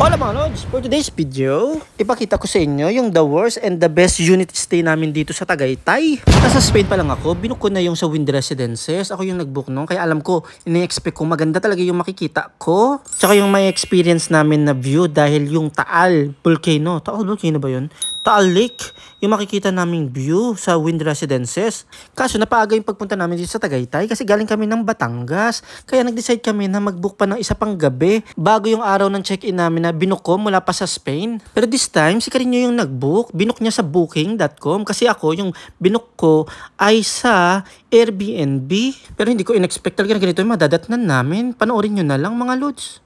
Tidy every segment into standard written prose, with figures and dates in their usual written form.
Hola mga Lods! For today's video, ipakita ko sa inyo yung the worst and the best unit stay namin dito sa Tagaytay. Nasa Spain pa lang ako, binook ko na yung sa Wind Residences. Ako yung nagbook nung, kaya alam ko, ini-expect ko maganda talaga yung makikita ko. Tsaka yung may experience namin na view dahil yung Taal Volcano. Taal Volcano ba yun? Taal Lake, yung makikita naming view sa Wind Residences. Kaso napaaga yung pagpunta namin dito sa Tagaytay kasi galing kami ng Batangas. Kaya nag-decide kami na mag-book pa ng isa pang gabi bago yung araw ng check-in namin na binook ko mula pa sa Spain. Pero this time, si Carino yung nag-book. Binook niya sa booking.com kasi ako yung binook ko ay sa Airbnb. Pero hindi ko in-expect talaga na ganito yung madadatnan namin. Panoorin nyo na lang mga Lods.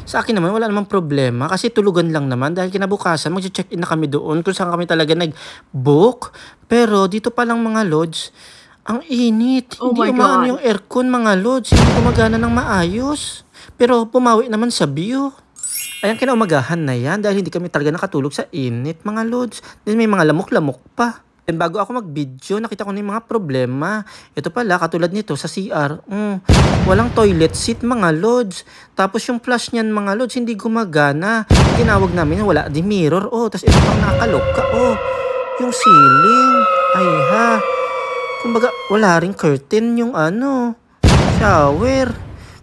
Sa akin naman, wala namang problema kasi tulugan lang naman dahil kinabukasan mag-check-in na kami doon kung saan kami talaga nag-book. Pero dito pa lang mga Lods, ang init. Hindi umaan yung aircon mga Lods. Hindi gumagana ng maayos. Pero pumawi naman sa view. Ayan, kinaumagahan na yan dahil hindi kami talaga nakatulog sa init mga Lods. Then may mga lamok-lamok pa. And bago ako mag-video, nakita ko na yung mga problema. Ito pala, katulad nito sa CR. Walang toilet seat mga Lods. Tapos yung flush niyan mga Lods, hindi gumagana. Tinawag namin, wala di mirror. Tapos ito pang nakaloka. Yung ceiling. Ay ha. Kumbaga, wala ring curtain yung shower.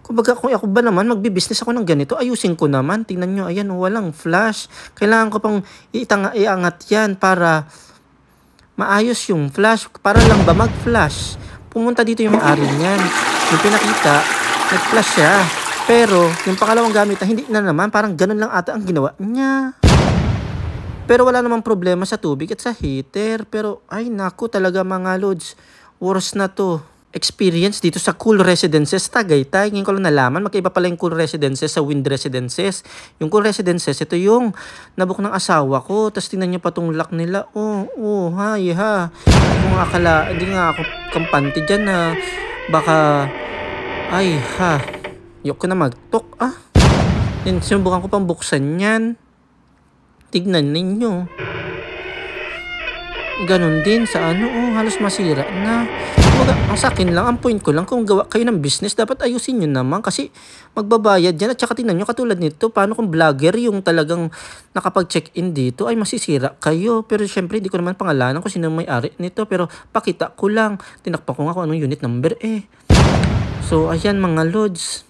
Kumbaga, kung ako ba naman, magbi-business ako ng ganito, ayusin ko naman. Tingnan nyo, ayan, walang flash. Kailangan ko pang iangat yan para maayos yung flash. Para lang ba mag-flash? Pumunta dito yung may-ari niyan. Yung pinakita, nag-flash siya. Pero, yung pangalawang gamit, hindi na naman. Parang ganun lang ata ang ginawa niya. Pero wala namang problema sa tubig at sa heater. Pero, ay naku talaga mga Lods. Worse na to. Experience dito sa Cool Residences Tagaytay. Ngayon ko lang nalaman, magkaiba pala yung Cool Residences sa Wind Residences. Yung Cool Residences, ito yung nabook ng asawa ko. Tapos tingnan nyo pa tong lock nila. Hay ha. Hindi nga ako kampante dyan na baka, ay ha. Yok ko na mag-talk Then sinubukan ko pang buksan yan. Tignan ninyo. Ganon din sa halos masira na. Ang sa akin lang, ang point ko lang, kung gawa kayo ng business, dapat ayusin nyo naman kasi magbabayad dyan. At saka tingnan nyo, katulad nito, paano kung vlogger yung talagang nakapag-check-in dito, ay masisira kayo. Pero syempre, hindi ko naman pangalanan kung sino may-ari nito. Pero pakita ko lang, tinakpan ko nga kung anong unit number So, ayan mga Lods.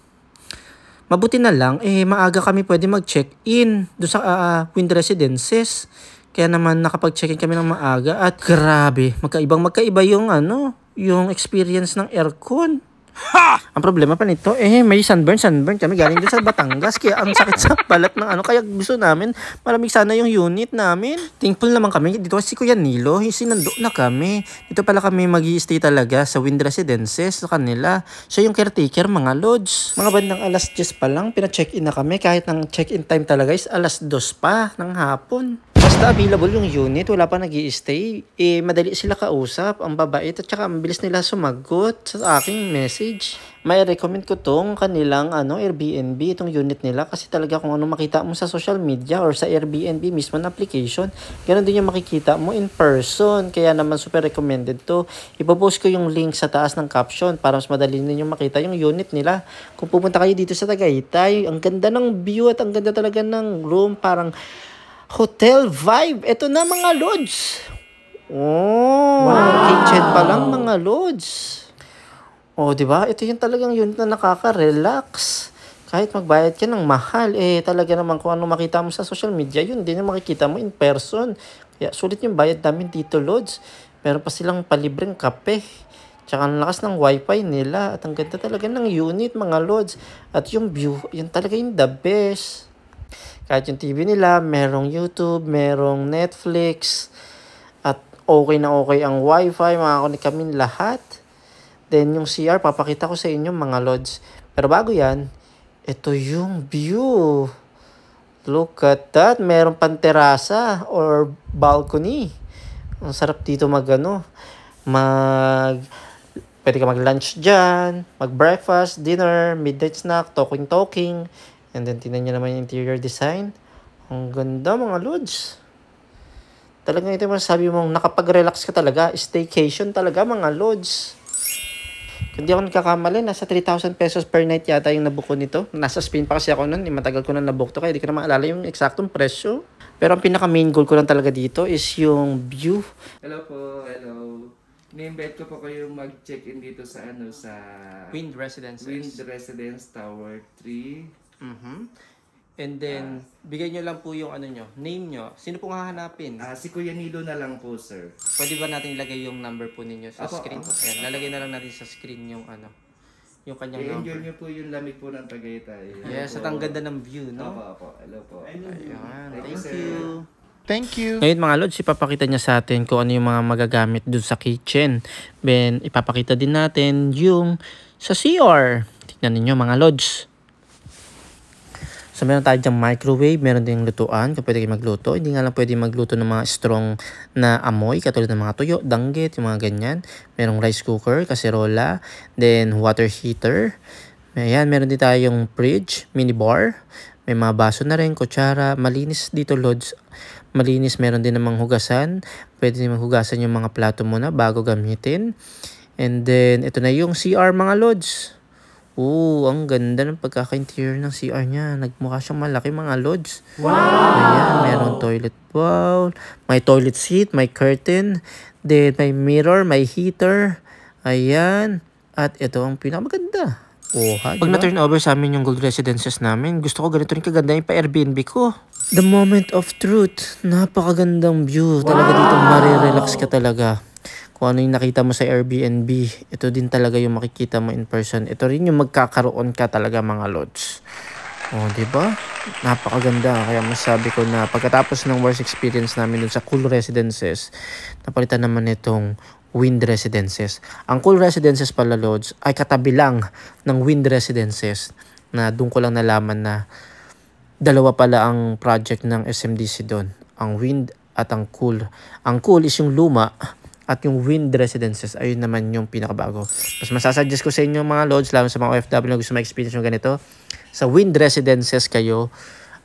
Mabuti na lang, maaga kami pwede mag-check-in doon sa Wind Residences. Kaya naman nakapag-check-in kami ng maaga at grabe, magkaiba yung experience ng aircon. Ang problema pa nito, may sunburn kami galing din sa Batangas. Kaya ang sakit sa balat ng kaya gusto namin, malamig sana yung unit namin. Thankful naman kami, dito si Kuya Nilo, sinando na kami. Dito pala kami mag-i-stay talaga sa Wind Residences sa kanila. Siya yung caretaker mga Lods. Mga bandang alas 10 pa lang, pina-check-in na kami. Kahit ng check-in time talaga is alas 2 pa ng hapon. Basta available yung unit, wala pa nag-i-stay. Madali sila kausap, ang babait at saka ang bilis nila sumagot sa aking message. May recommend ko tong kanilang Airbnb, itong unit nila kasi talaga kung ano makita mo sa social media or sa Airbnb mismo na application, ganoon din yung makikita mo in person. Kaya naman super recommended to. Ipopost ko yung link sa taas ng caption para mas madali ninyo makita yung unit nila. Kung pupunta kayo dito sa Tagaytay, ang ganda ng view at ang ganda talaga ng room, parang hotel vibe. Ito na mga Lods. Kitchen pa lang mga Lods. Diba? Ito yung talagang unit na nakaka-relax. Kahit magbayad ka ng mahal, talaga naman kung ano makita mo sa social media, yun din yung makikita mo in person. Kaya sulit yung bayad namin dito Lods. Meron pa silang palibreng kape. Tsaka ang lakas ng wifi nila. At ang ganda talaga ng unit mga Lods. At yung view, yun talaga yung the best. Kahit yung TV nila, merong YouTube, merong Netflix, at okay na okay ang Wi-Fi, makakunik kami lahat. Then yung CR, papakita ko sa inyo mga Lods. Pero bago yan, ito yung view. Look at that, merong panterasa or balcony. Ang sarap dito pwede ka mag-lunch dyan, mag-breakfast, dinner, midnight snack, talking. And then, tingnan nyo naman yung interior design. Ang ganda mga Lods. Talagang ito yung masasabi mong nakapag-relax ka talaga. Staycation talaga mga Lods. Kung di ako nagkakamali, nasa 3,000 pesos per night yata yung nabook ko nito. Nasa Spain pa kasi ako nun, matagal ko na nabook to kaya di ko na maalala yung eksaktong presyo. Pero ang pinaka main goal ko lang talaga dito is yung view. Hello po, hello. Ni-invite ko po kayo mag-check-in dito sa sa Wind Residences. Wind Residence Tower 3. And then, bigay nyo lang po yung name nyo. Sino pong hahanapin? Si Kuya Nilo na lang po, sir. Pwede ba natin ilagay yung number po ninyo sa screen? Apo. Ayan, lalagay na lang natin sa screen yung yung kanyang Enjoy number. nyo po yung lamig po ng Tagaytay. Yes, at ang ganda ng view, no? Apo. Hello po. Ayan, Thank you, thank sir. you. Thank you. Ngayon mga lods, ipapakita niya sa atin kung ano yung mga magagamit dun sa kitchen. Then, ipapakita din natin yung sa CR. Tignan ninyo mga lods. So, meron tayo dyang microwave, meron din lutuan kung pwede kayo magluto. Hindi nga lang pwede magluto ng mga strong na amoy, katulad ng mga tuyo, danggit, yung mga ganyan. Merong rice cooker, kaserola, then water heater. Ayan, meron din tayong fridge, mini bar. May mga baso na rin, kutsara, malinis dito lods. Malinis, meron din namang hugasan. Pwede din maghugasan yung mga plato muna bago gamitin. And then, ito na yung CR mga lods. Ang ganda ng pagkaka-interior ng CR niya. Nagmukha siyang malaki mga lods. Wow! Ayan, meron toilet bowl, may toilet seat, may curtain, then may mirror, may heater. Ayan. At ito ang pinakamaganda. Pag na-turn over sa amin yung gold residences namin, gusto ko ganito rin kaganda yung pa-Airbnb ko. The moment of truth. Napakagandang view. Talaga dito marirelax ka talaga. Kung ano yung nakita mo sa Airbnb, ito din talaga yung makikita mo in person. Ito rin yung magkakaroon ka talaga mga lods. Diba? Napakaganda. Kaya masabi ko na pagkatapos ng worst experience namin dun sa Cool Residences, napalitan naman itong Wind Residences. Ang Cool Residences pala lods ay katabi lang ng Wind Residences na doon ko lang nalaman na dalawa pala ang project ng SMDC doon. Ang Wind at ang Cool. Ang Cool is yung luma at yung Wind Residences, ayun naman yung pinakabago. Mas masasuggest ko sa inyo mga lods, lalo sa mga OFW na gusto ma-experience yung ganito, sa Wind Residences kayo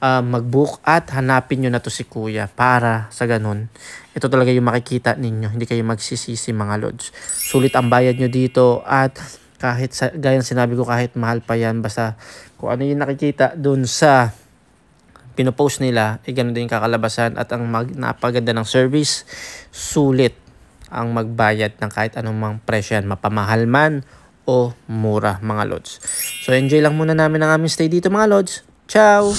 mag-book at hanapin nyo na to si Kuya para sa ganun. Ito talaga yung makikita ninyo. Hindi kayo magsisisi mga lods. Sulit ang bayad nyo dito at kahit, gaya ng sinabi ko, kahit mahal pa yan, basta kung ano yung nakikita dun sa pinopost nila, ganun din yung kakalabasan at ang napaganda ng service, sulit ang magbayad ng kahit anong presyo yan, mapamahal man o mura mga lods. So enjoy lang muna namin ang aming stay dito mga lods. Ciao!